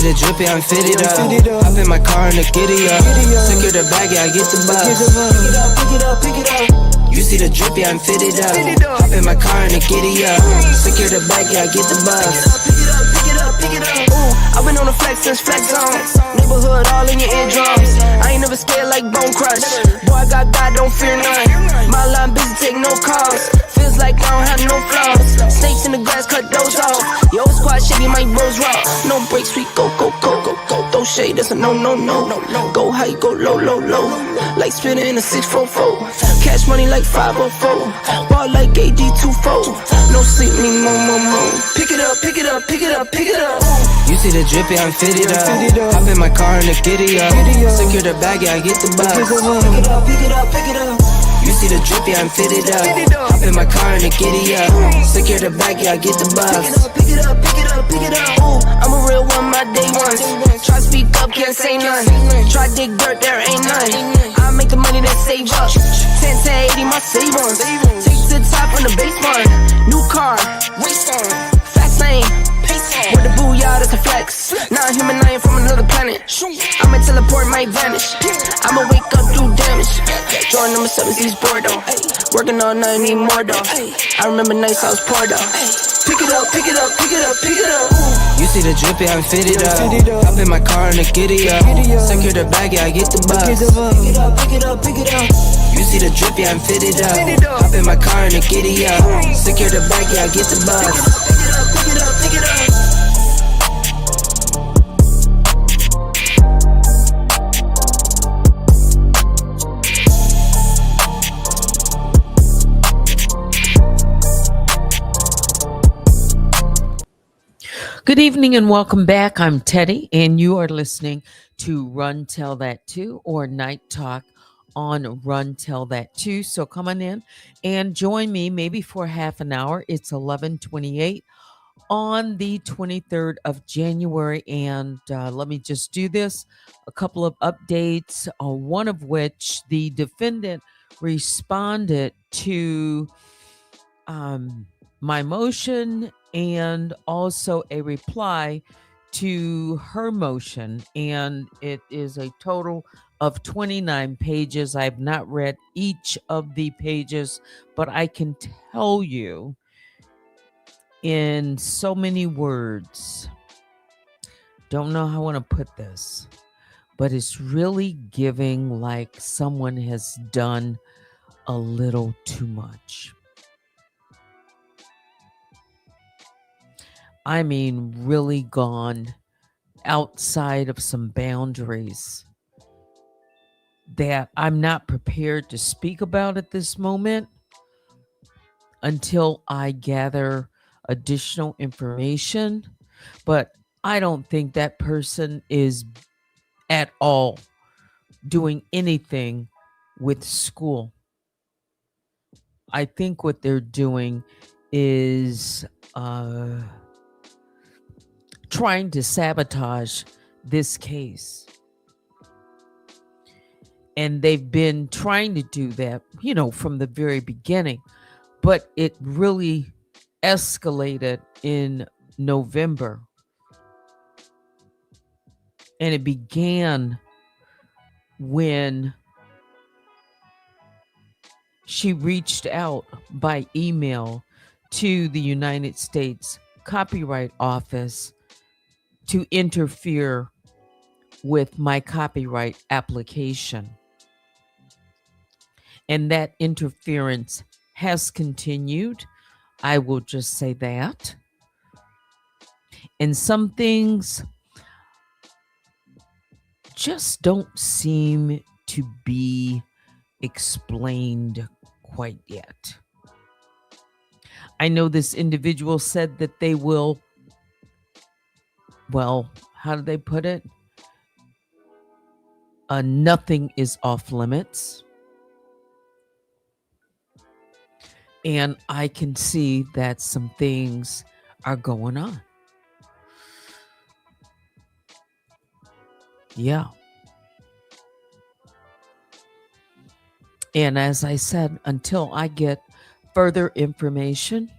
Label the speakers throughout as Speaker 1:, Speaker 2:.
Speaker 1: the drip, yeah, I'm fitted up. Hop in my car and the giddy up. Secure the bag, yeah, I get the bus. Pick it up. You see the drip, yeah, I'm fitted up. Hop in my car and the giddy up. Secure the bag, yeah, I get the bus. Pick it up. Ooh, I've been on the flex since flex zone. Neighborhood all in your eardrums. I ain't never scared like Bone Crush. Boy, I got God, don't fear none. My line busy, take no calls. Feels like I don't have no flaws. Snakes in the grass, cut those off. Yo, squad shitty, my bros raw. No breaks, we go. Throw shade, that's a no. Go high, go low. Like spinning in a 644. Cash money like 504. Ball like AD24. No sleep, need more. Pick it up. You see the drip, yeah, I'm fitted up. Hop in my car and the giddy up. Secure the bag, yeah, I get the bus. Pick it up. You see the drip, yeah, I'm fitted up. Hop in my car and the giddy up. Secure the bag, yeah, I get the bus. Pick it up. Ooh, I'm a real one, my day ones. Try speak up, can't say none. Try dig dirt, there ain't none. I make the money that save up. 10 to 80, my save ones. Take to the top on the basement. New car, race on. Fast lane, pace on. With the booyah, that's a flex. Not human, I ain't from another planet. I'ma teleport, might vanish. I'ma wake up, do damage. Jordan number 7, East Bordeaux. Working all night, need more though. I remember nights I was poor though. Pick it up. Ooh. You see the drip, yeah, I'm fitted up. Hop in my car and the giddy up. Secure the bag, yeah, I get the bus. Pick it up. You see the drip, yeah, I'm fitted up. Hop in my car and the giddy up. Secure the bag, yeah, I get the bus. Pick it up.
Speaker 2: Good evening and welcome back. I'm Teddy and you are listening to RunTellThatToo or Nightalk on RunTellThatToo. So come on in and join me maybe for half an hour. It's 11:28 on the 23rd of January. And let me just do this. A couple of updates, one of which the defendant responded to my motion and also a reply to her motion. And it is a total of 29 pages. I've not read each of the pages, but I can tell you in so many words, don't know how I want to put this, but it's really giving like someone has done a little too much. I mean, really gone outside of some boundaries that I'm not prepared to speak about at this moment until I gather additional information. But I don't think that person is at all doing anything with school. I think what they're doing is trying to sabotage this case. And they've been trying to do that, from the very beginning. But it really escalated in November. And it began when she reached out by email to the United States Copyright Office to interfere with my copyright application. And that interference has continued. I will just say that. And some things just don't seem to be explained quite yet. I know this individual said that they will, how do they put it? Nothing is off limits. And I can see that some things are going on. Yeah. And as I said, until I get further information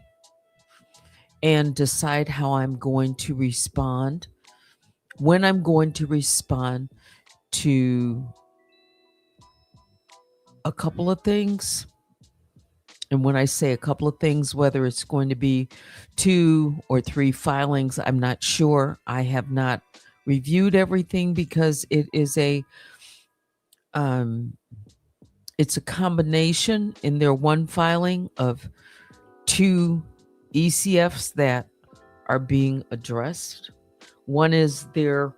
Speaker 2: and decide how I'm going to respond, when I'm going to respond to a couple of things. And when I say a couple of things, whether it's going to be 2 or 3 filings, I'm not sure. I have not reviewed everything because um, it's a combination in their one filing of 2 ECFs that are being addressed. One is their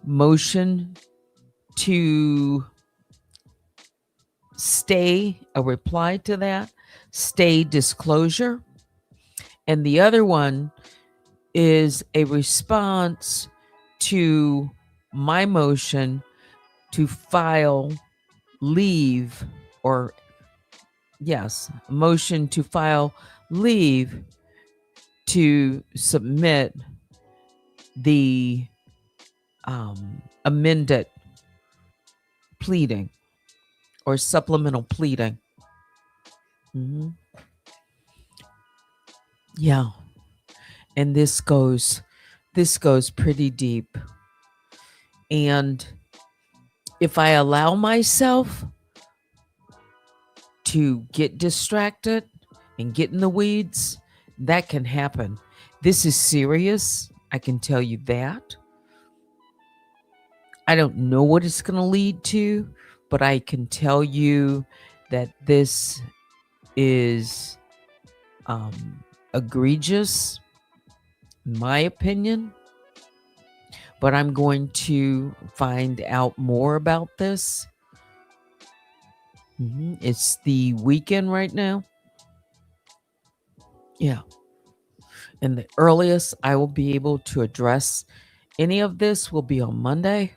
Speaker 2: motion to stay a reply to that, stay disclosure. And the other one is a response to my motion to file leave, or yes, motion to file leave to submit the amended pleading or supplemental pleading. Yeah. And this goes pretty deep. And if I allow myself to get distracted and get in the weeds, that can happen. This is serious. I can tell you that. I don't know what it's going to lead to, but I can tell you that this is egregious, in my opinion. But I'm going to find out more about this. It's the weekend right now. Yeah. And the earliest I will be able to address any of this will be on Monday.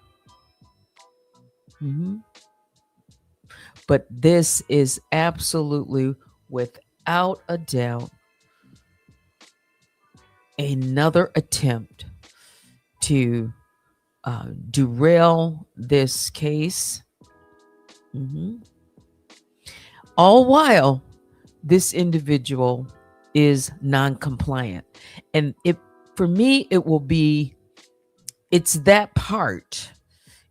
Speaker 2: But this is absolutely, without a doubt, another attempt to derail this case. All while this individual is non-compliant. And for me, it's that part.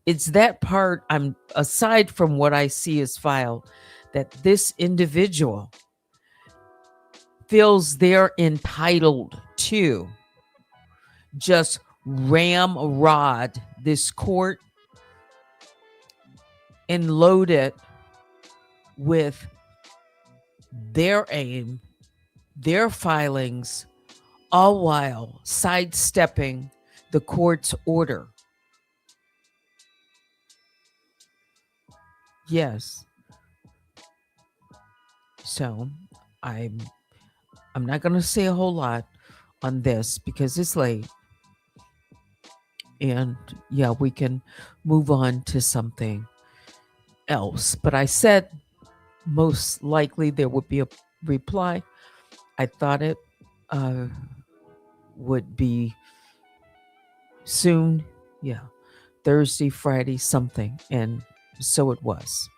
Speaker 2: It's that part, I'm aside from what I see as filed, that this individual feels they're entitled to just ramrod this court and load it with their aim, their filings, all while sidestepping the court's order. Yes. So I'm not going to say a whole lot on this because it's late. And yeah, we can move on to something else. But I said most likely there would be a reply. I thought it would be soon. Yeah. Thursday, Friday, something. And so it was.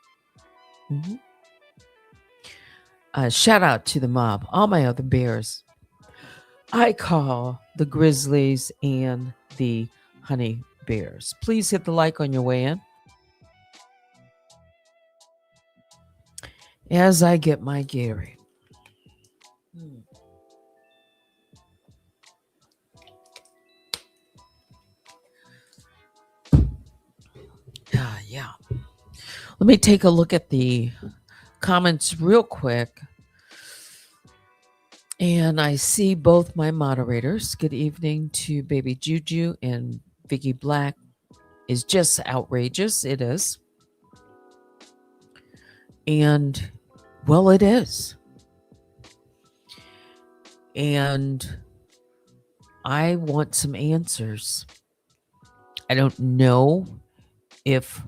Speaker 2: Shout out to the mob, all my other bears. I call the Grizzlies and the Honey Bears. Please hit the like on your way in. As I get my Gary. Yeah. Let me take a look at the comments real quick. And I see both my moderators. Good evening to Baby Juju and Vicky Black. Is just outrageous. It is. And, well, it is. And I want some answers. I don't know if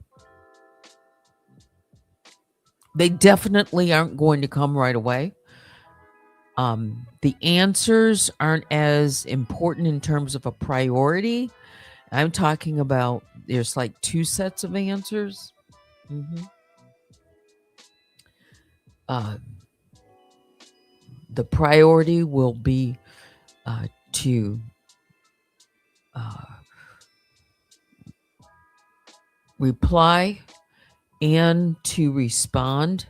Speaker 2: they definitely aren't going to come right away. The answers aren't as important in terms of a priority. I'm talking about there's like 2 sets of answers. The priority will be to reply and to respond.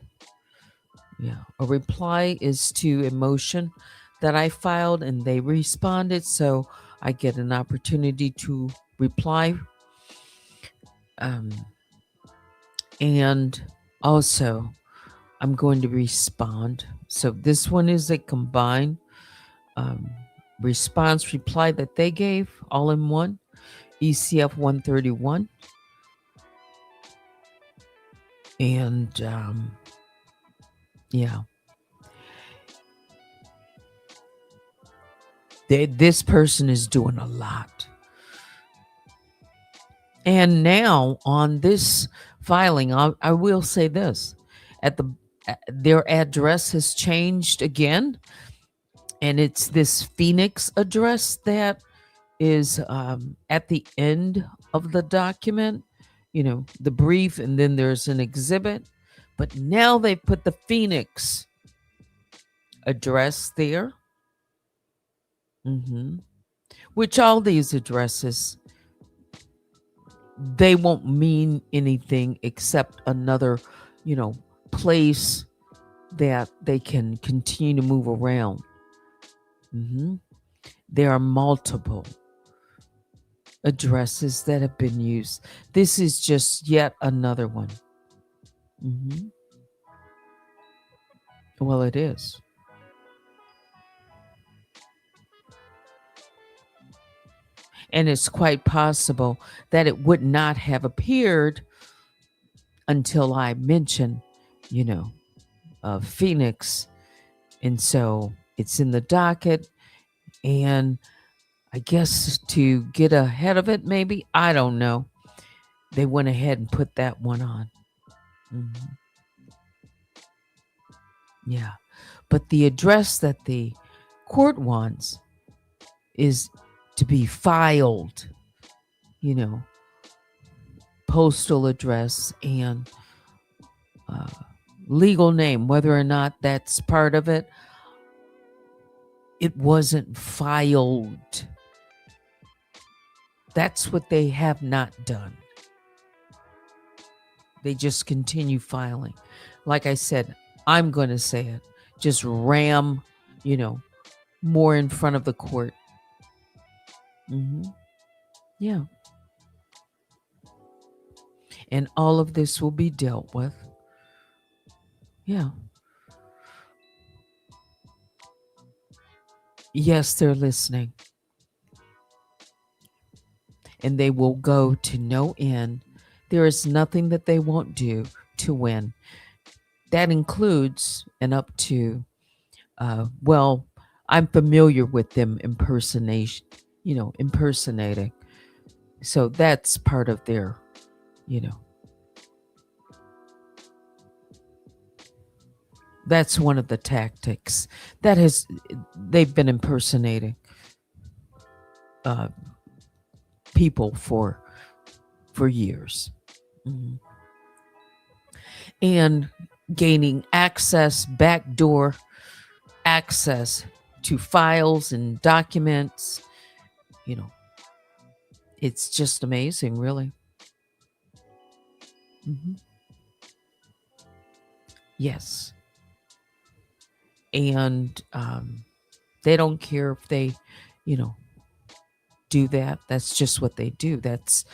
Speaker 2: Yeah, a reply is to a motion that I filed and they responded, so I get an opportunity to reply. And also, I'm going to respond. So this one is a combined um, response reply that they gave all in one, ECF 131. And yeah, this person is doing a lot. And now on this filing, I will say this: at their address has changed again, and it's this Phoenix address that is at the end of the document. You know, the brief, and then there's an exhibit. But now they put the Phoenix address there, which all these addresses, they won't mean anything except another, place that they can continue to move around. There are multiple addresses that have been used. This is just yet another one. Well, it is. And it's quite possible that it would not have appeared until I mentioned, Phoenix. And so it's in the docket. And I guess to get ahead of it, maybe, I don't know, they went ahead and put that one on. Yeah. But the address that the court wants is to be filed, postal address and legal name, whether or not that's part of it. It wasn't filed. That's what they have not done. They just continue filing. Like I said, I'm going to say it. Just ram, more in front of the court. Yeah. And all of this will be dealt with. Yeah. Yes, they're listening. And they will go to no end. There is nothing that they won't do to win. That includes and up to, I'm familiar with them impersonating. So that's part of their, that's one of the tactics they've been impersonating people for years. And gaining access, backdoor access to files and documents. It's just amazing, really. Yes. And they don't care if they, do that. That's just what they do. That's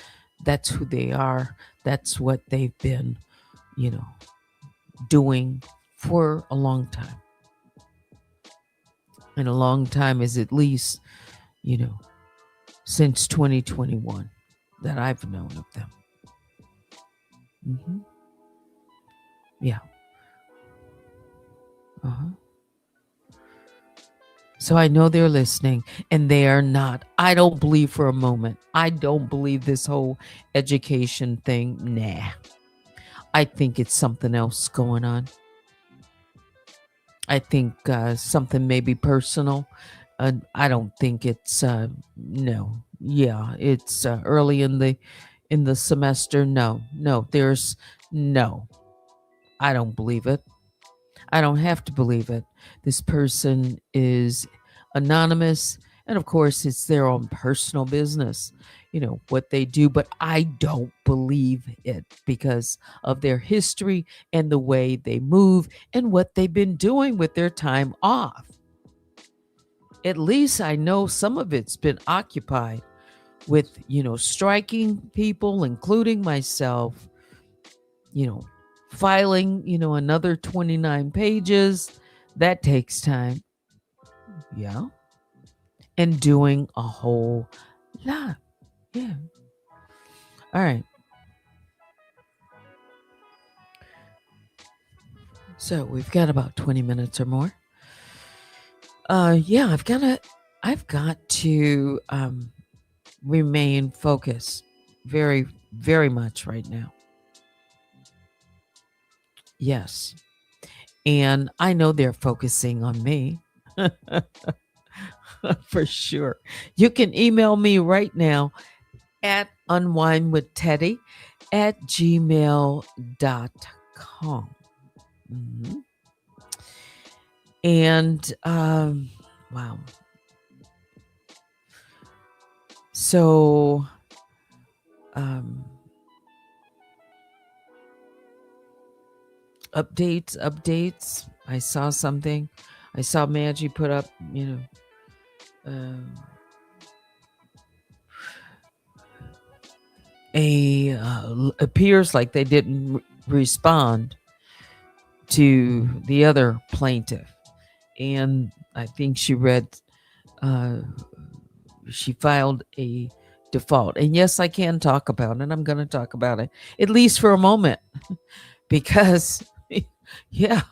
Speaker 2: who they are. That's what they've been, doing for a long time. And a long time is at least, since 2021 that I've known of them. Yeah. So I know they're listening, and they are not. I don't believe for a moment. I don't believe this whole education thing. Nah. I think it's something else going on. I think something maybe personal. I don't think it's no. Yeah, it's early in the semester. No, there's no. I don't believe it. I don't have to believe it. This person is anonymous, and of course, it's their own personal business. what they do, but I don't believe it because of their history and the way they move and what they've been doing with their time off. At least I know some of it's been occupied with, striking people, including myself, filing, another 29 pages. That takes time. Yeah. And doing a whole lot. Yeah. All right. So we've got about 20 minutes or more. Yeah, I've got to remain focused very, very much right now. Yes. And I know they're focusing on me. For sure. You can email me right now at unwinewithteddy@gmail.com. Mm-hmm. And wow. So updates. I saw something. I saw Maggie put up, appears like they didn't respond to the other plaintiff, and I think she filed a default. And yes, I can talk about it. I'm going to talk about it at least for a moment because yeah.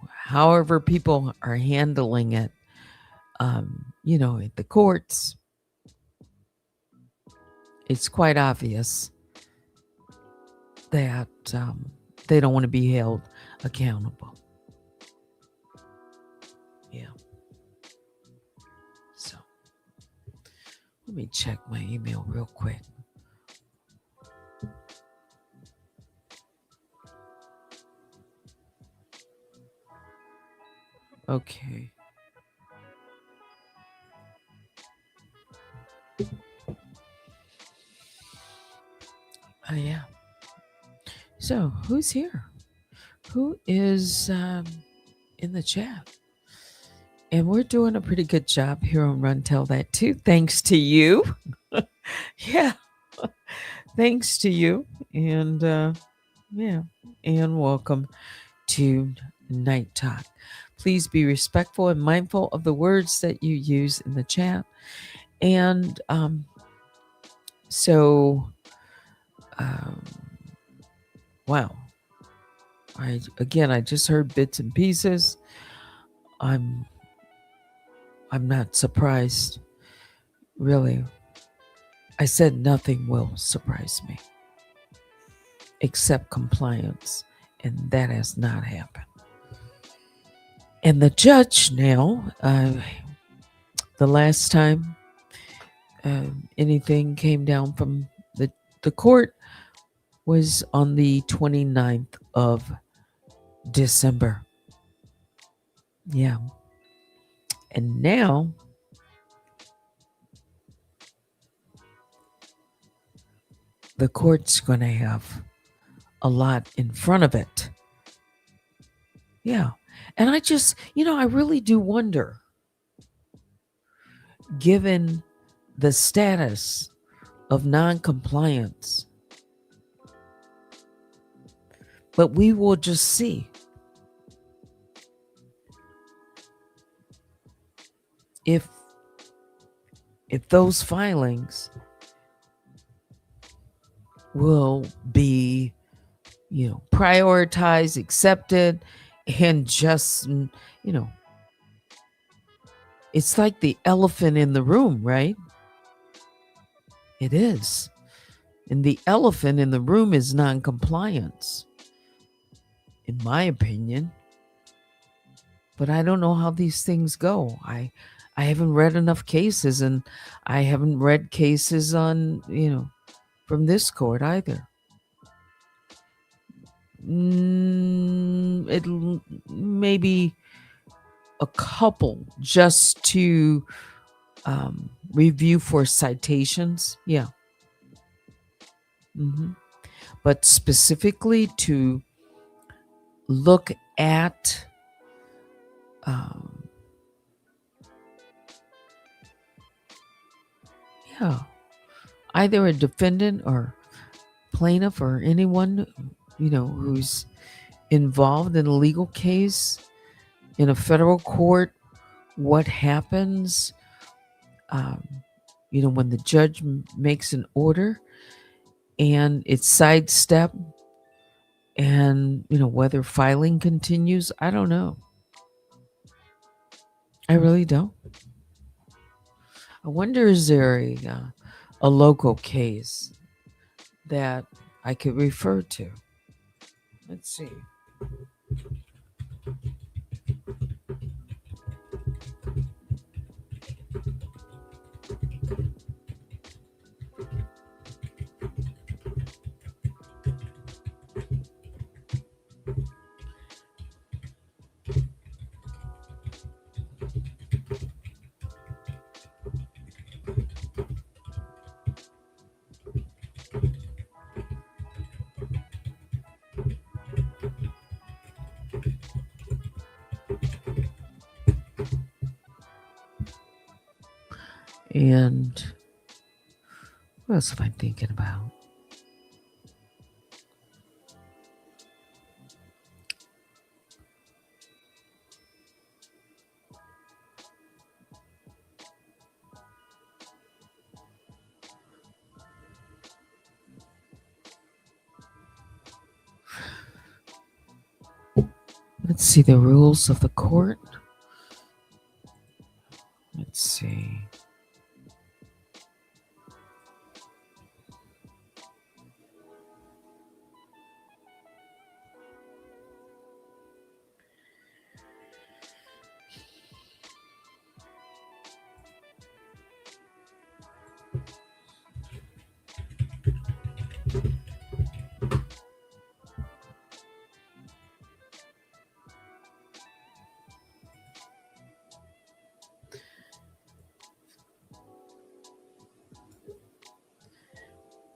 Speaker 2: However people are handling it, at the courts, it's quite obvious that they don't want to be held accountable. Yeah. So let me check my email real quick. Okay. Oh, yeah. So who's here? Who is in the chat? And we're doing a pretty good job here on RunTellThatToo, thanks to you. Yeah. Thanks to you. And yeah. And welcome to Night Talk. Please be respectful and mindful of the words that you use in the chat. And wow. I just heard bits and pieces. I'm not surprised, really. I said nothing will surprise me except compliance, and that has not happened. And the judge now, the last time anything came down from the court was on the 29th of December. Yeah. And now the court's going to have a lot in front of it. Yeah. And I just, I really do wonder, given the status of non-compliance, but we will just see if those filings will be, prioritized, accepted, and just, it's like the elephant in the room, right? It is. And the elephant in the room is non-compliance, in my opinion. But I don't know how these things go. I haven't read enough cases, and I haven't read cases on, from this court either. It maybe a couple just to review for citations. Yeah. But specifically to look at yeah, either a defendant or plaintiff or anyone, who's involved in a legal case in a federal court, what happens, when the judge makes an order and it's sidestep, and, whether filing continues. I don't know. I really don't. I wonder, is there a local case that I could refer to? Let's see. And what else am I thinking about? Let's see the rules of the court. Let's see.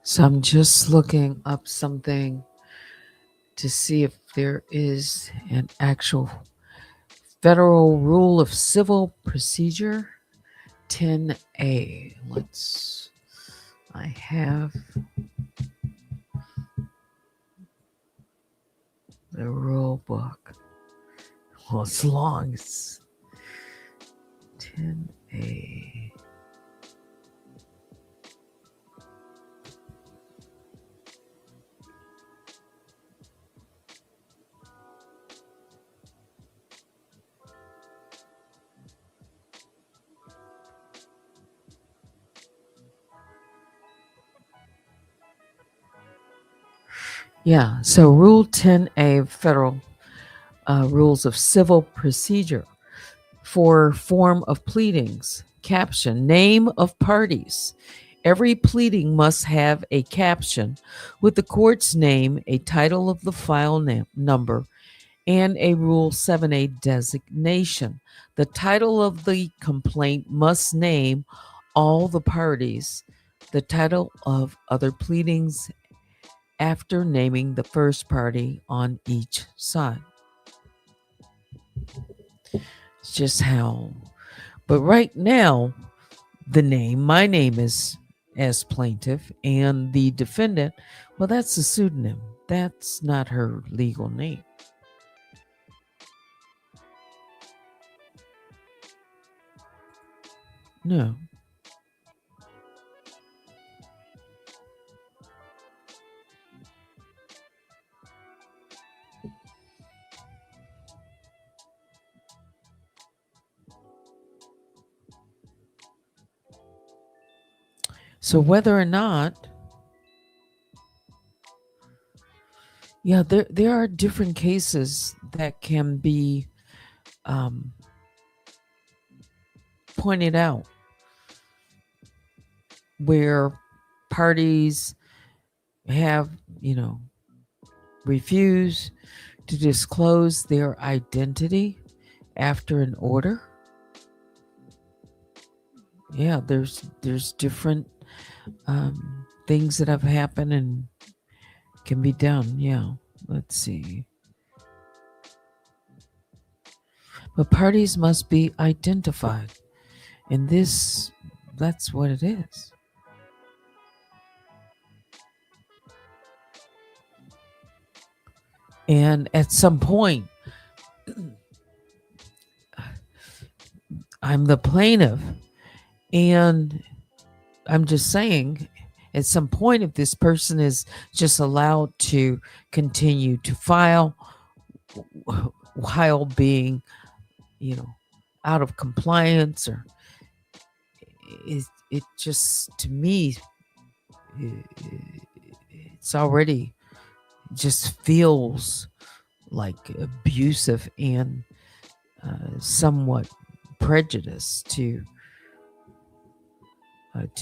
Speaker 2: So I'm just looking up something to see if there is an actual Federal Rule of Civil Procedure 10A. I have the rule book. Well, it's long. It's 10A. Yeah, so Rule 10A, Federal Rules of Civil Procedure for form of pleadings. Caption, name of parties. Every pleading must have a caption with the court's name, a title of the file number, and a Rule 7A designation. The title of the complaint must name all the parties, the title of other pleadings after naming the first party on each side. It's just how. But right now, my name is as plaintiff, and the defendant, well, that's a pseudonym. That's not her legal name. No. So whether or not, yeah, there are different cases that can be pointed out where parties have, refused to disclose their identity after an order. Yeah, there's different things that have happened and can be done. Yeah, let's see. But parties must be identified, and that's what it is. And at some point, I'm the plaintiff, and I'm just saying, at some point, if this person is just allowed to continue to file while being, out of compliance, or it just, to me, it's already just feels like abusive and somewhat prejudice to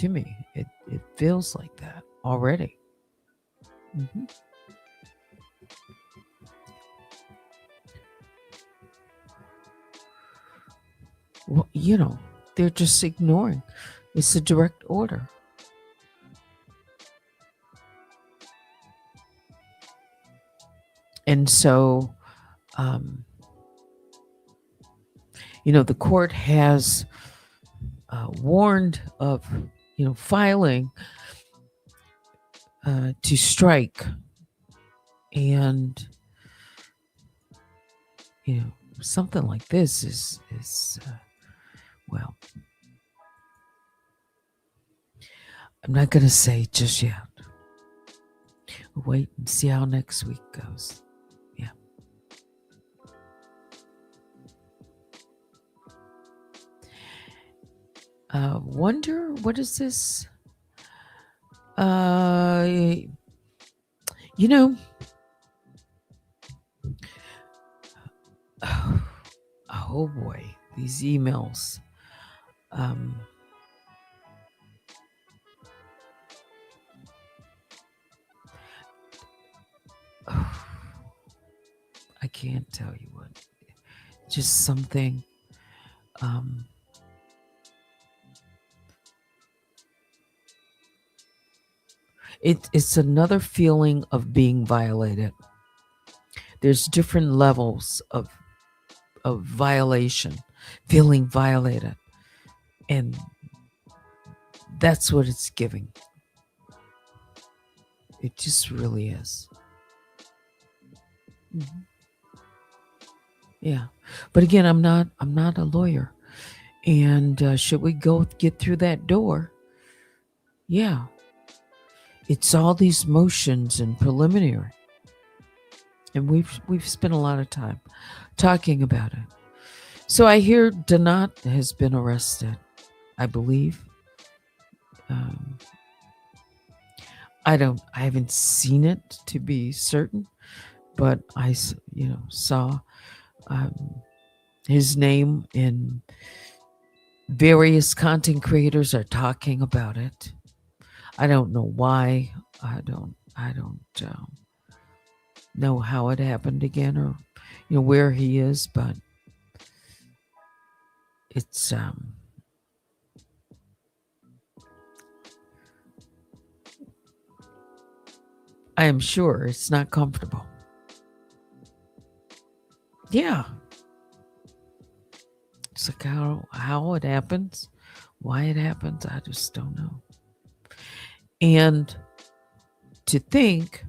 Speaker 2: me. It feels like that already. Mm-hmm. Well, they're just ignoring. It's a direct order. And so, the court has warned of, filing to strike. And, something like this is well, I'm not going to say just yet. We'll wait and see how next week goes. Yeah. Wonder, what is this? Oh boy, these emails. I can't tell you what. Just something. It's another feeling of being violated. There's different levels of violation, feeling violated, and that's what it's giving. It just really is. Mm-hmm. Yeah, but again, I'm not a lawyer, and should we get through that door? Yeah, it's all these motions and preliminary, and we've spent a lot of time talking about it. So I hear Donat has been arrested, I believe. I haven't seen it to be certain, but I saw his name, and various content creators are talking about it. I don't know why. I don't know how it happened again, or where he is, but it's I am sure it's not comfortable. Yeah. It's like how it happens, why it happens, I just don't know. And to think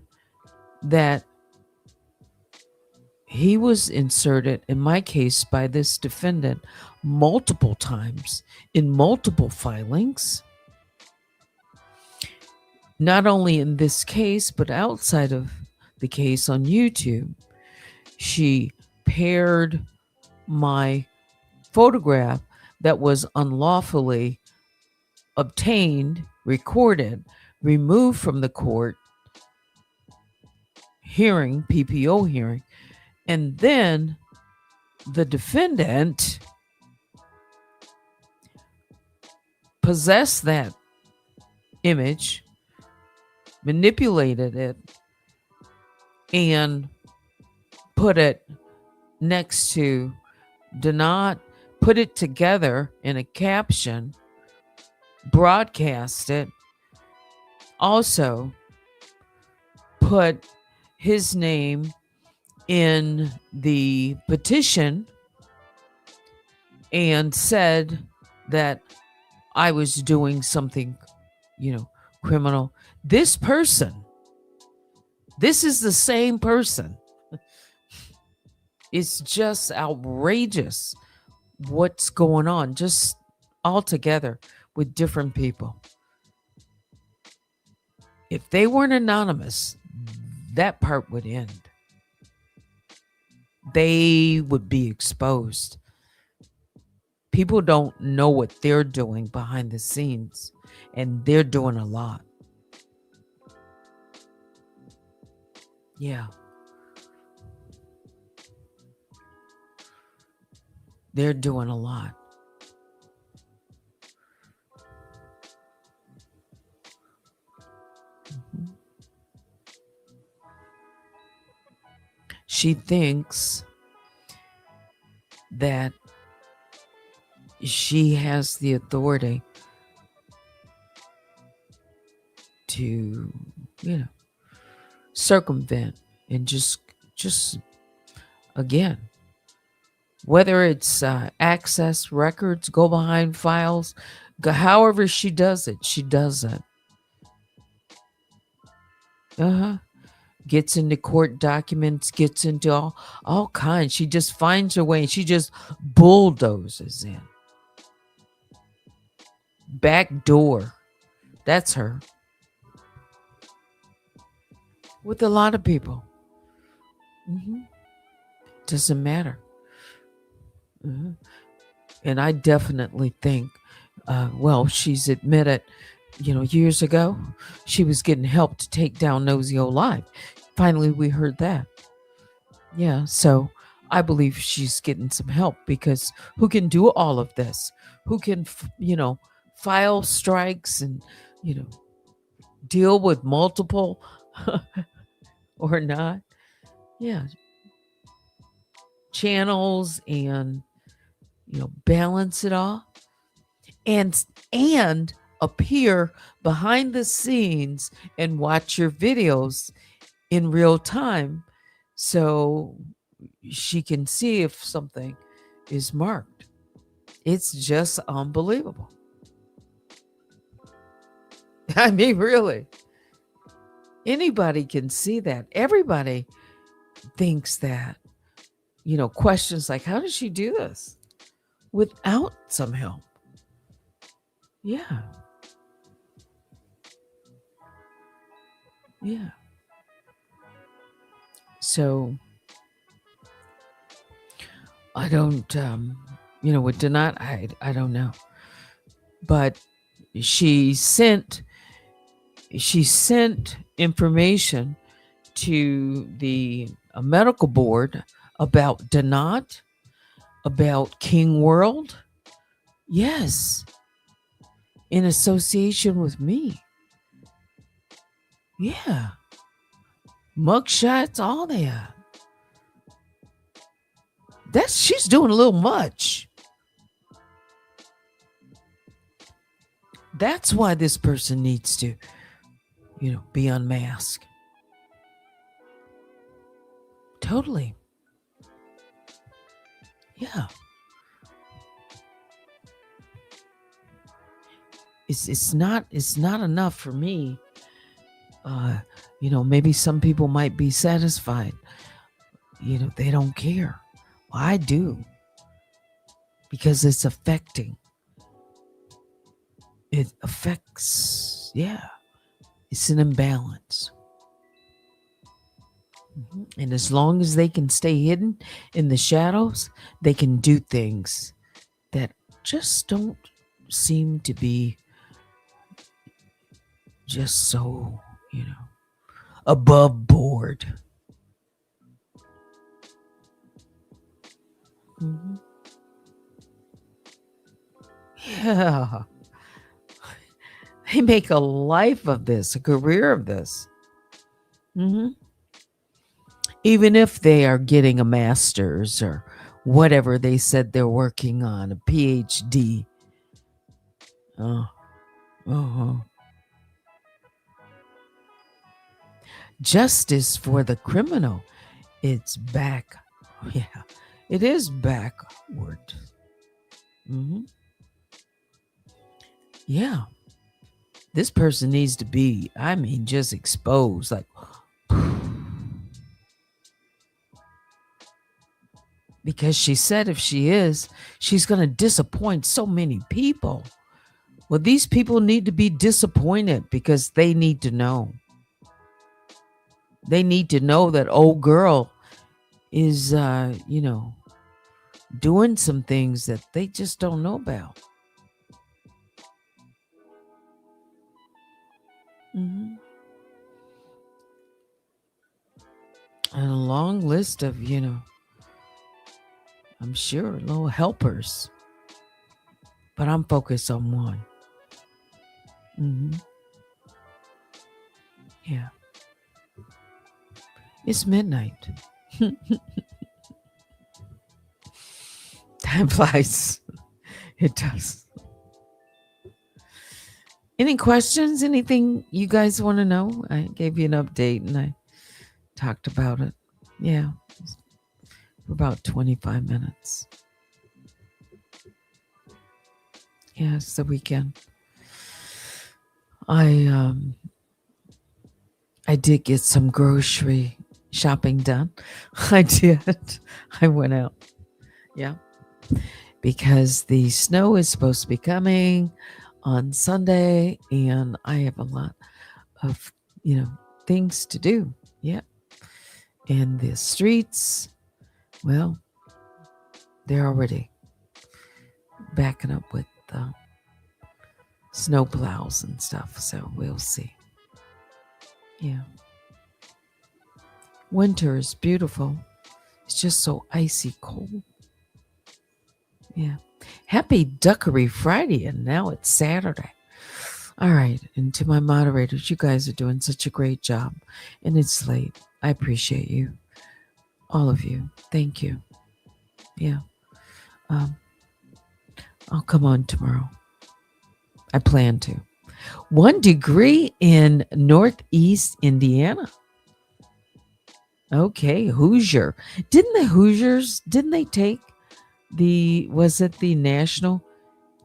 Speaker 2: that he was inserted, in my case, by this defendant multiple times in multiple filings, not only in this case, but outside of the case on YouTube. She paired my photograph that was unlawfully obtained, recorded, removed from the court hearing, PPO hearing, and then the defendant possessed that image, manipulated it, and put it next to Do not put it together in a caption, broadcast it. Also, put his name in the petition and said that I was doing something, criminal. This is the same person. It's just outrageous what's going on, just all together with different people. If they weren't anonymous, that part would end. They would be exposed. People don't know what they're doing behind the scenes, and they're doing a lot. Yeah. They're doing a lot. Mhm. She thinks that she has the authority to, circumvent and just again, whether it's access records, go behind files, however she does it. Gets into court documents, gets into all kinds. She just finds her way and she just bulldozes in. Back door. That's her. With a lot of people. Doesn't matter. And I definitely think, she's admitted, years ago, she was getting help to take down Nosy O Live. Finally, we heard that. Yeah, so I believe she's getting some help, because who can do all of this? Who can, file strikes and, deal with multiple or not? Yeah. Channels and, balance it all and appear behind the scenes and watch your videos in real time so she can see if something is marked. It's just unbelievable. I mean, really. Anybody can see that. Everybody thinks that, questions like, how does she do this without some help? Yeah. Yeah. So I don't, with Donat, I don't know. But she sent information to the medical board about Donat, about King World. Yes. In association with me. Yeah. Mugshots, all that. She's doing a little much. That's why this person needs to, be unmasked. Totally. Yeah. It's not enough for me. Maybe some people might be satisfied. They don't care. Well, I do. Because it's affecting. It affects, it's an imbalance. And as long as they can stay hidden in the shadows, they can do things that just don't seem to be just so, above board. Yeah. They make a life of this, a career of this. Even if they are getting a master's or whatever they said they're working on, a PhD. Oh, uh-huh. Justice for the criminal. It's back. Yeah, it is backward. Mm-hmm. Yeah. This person needs to be, just exposed. Like, because she said if she is, she's going to disappoint so many people. Well, these people need to be disappointed because they need to know. They need to know that old girl is, doing some things that they just don't know about. Mm-hmm. And a long list of, I'm sure little helpers. But I'm focused on one. Mm-hmm. Yeah. It's midnight. Time flies. It does. Any questions? Anything you guys want to know? I gave you an update and I talked about it. Yeah. For about 25 minutes. Yeah, it's the weekend. I did get some grocery shopping done. I did. I went out. Yeah. Because the snow is supposed to be coming on Sunday and I have a lot of, things to do. Yeah. And the streets, well, they're already backing up with snow plows and stuff. So we'll see. Yeah. Winter is beautiful. It's just so icy cold. Yeah. Happy Duckery Friday, and now it's Saturday. All right. And to my moderators, you guys are doing such a great job. And it's late. I appreciate you. All of you. Thank you. Yeah. I'll come on tomorrow. I plan to. 1 degree in Northeast Indiana. Okay, Hoosier. Didn't they take was it the national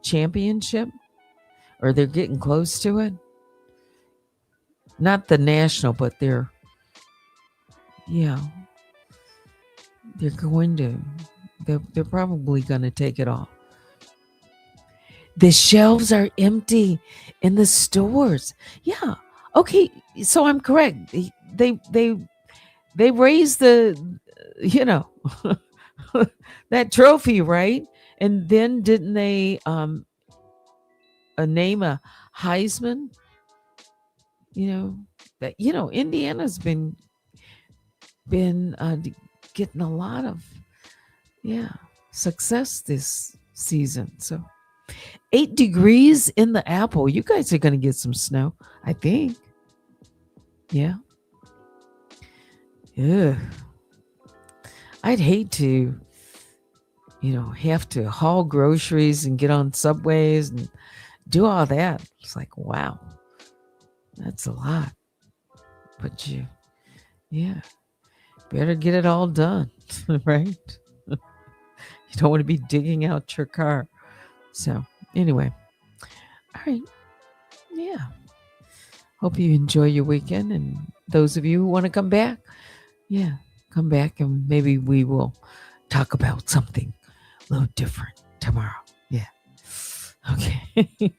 Speaker 2: championship? Or they're getting close to it? Not the national, but they're going to, they're probably going to take it off. The shelves are empty in the stores. Yeah. Okay, so I'm correct. They raised the, that trophy, right? And then didn't they name a Heisman? Indiana's been getting a lot of success this season. So 8 degrees in the Apple. You guys are going to get some snow, I think. Yeah. Ugh. I'd hate to, have to haul groceries and get on subways and do all that. It's like, wow, that's a lot. But better get it all done, right? You don't want to be digging out your car. So anyway, all right. Yeah. Hope you enjoy your weekend. And those of you who want to come back, come back and maybe we will talk about something a little different tomorrow. Yeah. Okay.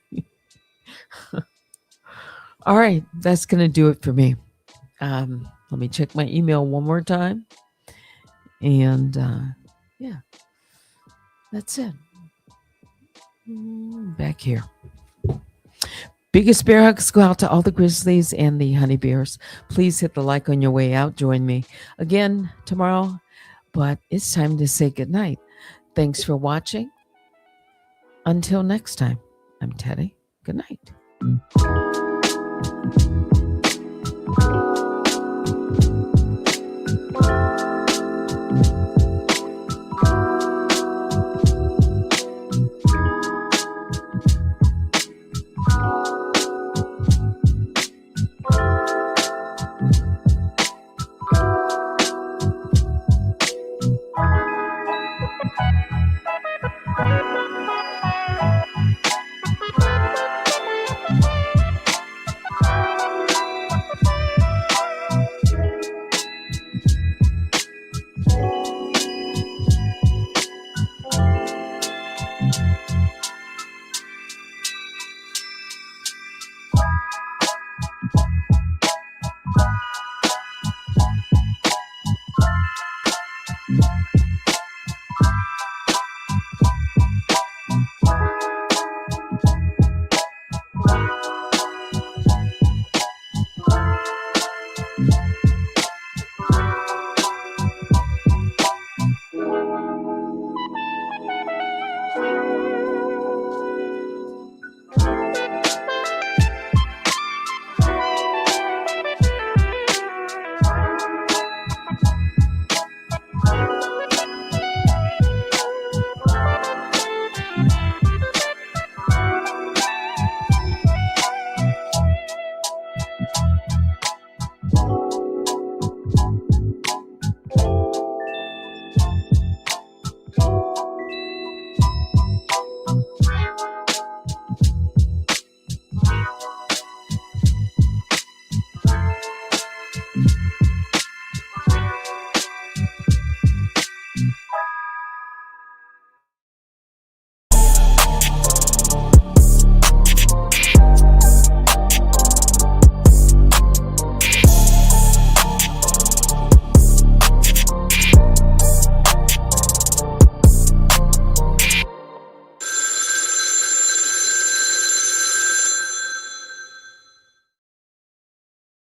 Speaker 2: All right. That's going to do it for me. Let me check my email one more time. And that's it. Back here. Biggest bear hugs go out to all the grizzlies and the honey bears. Please hit the like on your way out. Join me again tomorrow. But it's time to say goodnight. Thanks for watching. Until next time, I'm Teddy. Good night.